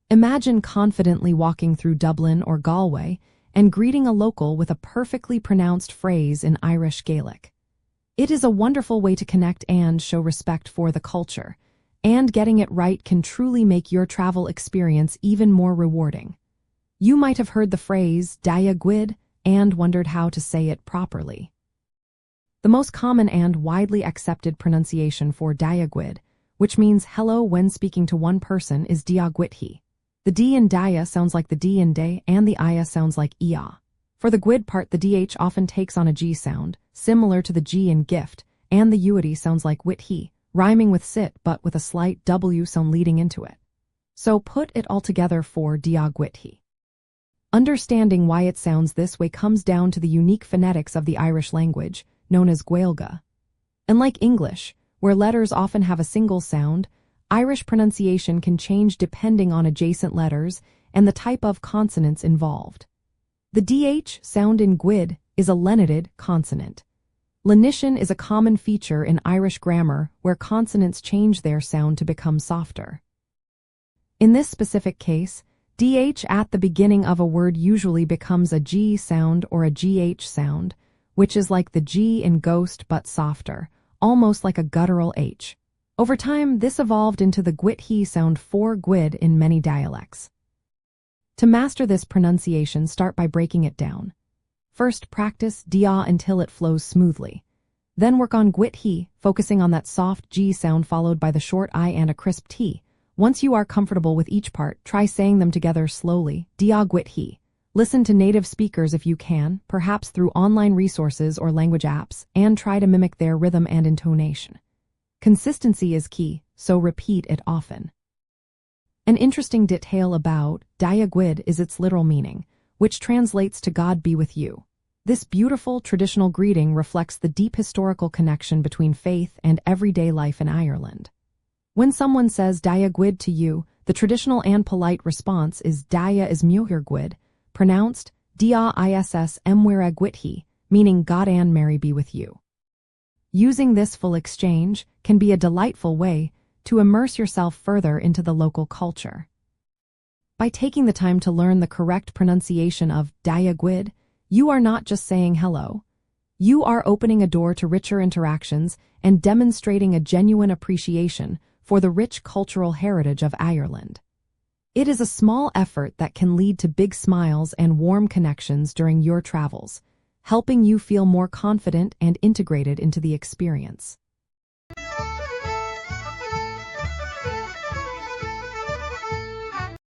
Imagine confidently walking through Dublin or Galway and greeting a local with a perfectly pronounced phrase in Irish Gaelic. It is a wonderful way to connect and show respect for the culture, and getting it right can truly make your travel experience even more rewarding. You might have heard the phrase Dia Dhuit and wondered how to say it properly. The most common and widely accepted pronunciation for Dia Dhuit, which means hello when speaking to one person, is Dia Dhuit. The D in Dia sounds like the D in day, and the Ia sounds like Ia. For the Gwyd part, the DH often takes on a G sound, similar to the G in gift, and the Uity sounds like wit-he, rhyming with sit but with a slight W sound leading into it. So put it all together for Dia Dhuit. Understanding why it sounds this way comes down to the unique phonetics of the Irish language, known as Gaeilge. Unlike English, where letters often have a single sound, Irish pronunciation can change depending on adjacent letters and the type of consonants involved. The DH sound in Gwyd is a lenited consonant. Lenition is a common feature in Irish grammar where consonants change their sound to become softer. In this specific case, DH at the beginning of a word usually becomes a G sound or a GH sound, which is like the G in ghost but softer, almost like a guttural H. Over time, this evolved into the gwit-he sound for Gwyd in many dialects. To master this pronunciation, start by breaking it down. First, practice Dia until it flows smoothly. Then work on gwit-he, focusing on that soft G sound followed by the short I and a crisp T. Once you are comfortable with each part, try saying them together slowly, Dia gwit-he. Listen to native speakers if you can, perhaps through online resources or language apps, and try to mimic their rhythm and intonation. Consistency is key, so repeat it often. An interesting detail about Dia Dhuit is its literal meaning, which translates to God be with you. This beautiful traditional greeting reflects the deep historical connection between faith and everyday life in Ireland. When someone says Dia Dhuit to you, the traditional and polite response is Dia is Muir Dhuit, pronounced Dia Iss Mwera Dhuit, meaning God and Mary be with you. Using this full exchange can be a delightful way to immerse yourself further into the local culture. By taking the time to learn the correct pronunciation of Dia Dhuit, you are not just saying hello. You are opening a door to richer interactions and demonstrating a genuine appreciation for the rich cultural heritage of Ireland. It is a small effort that can lead to big smiles and warm connections during your travels, helping you feel more confident and integrated into the experience.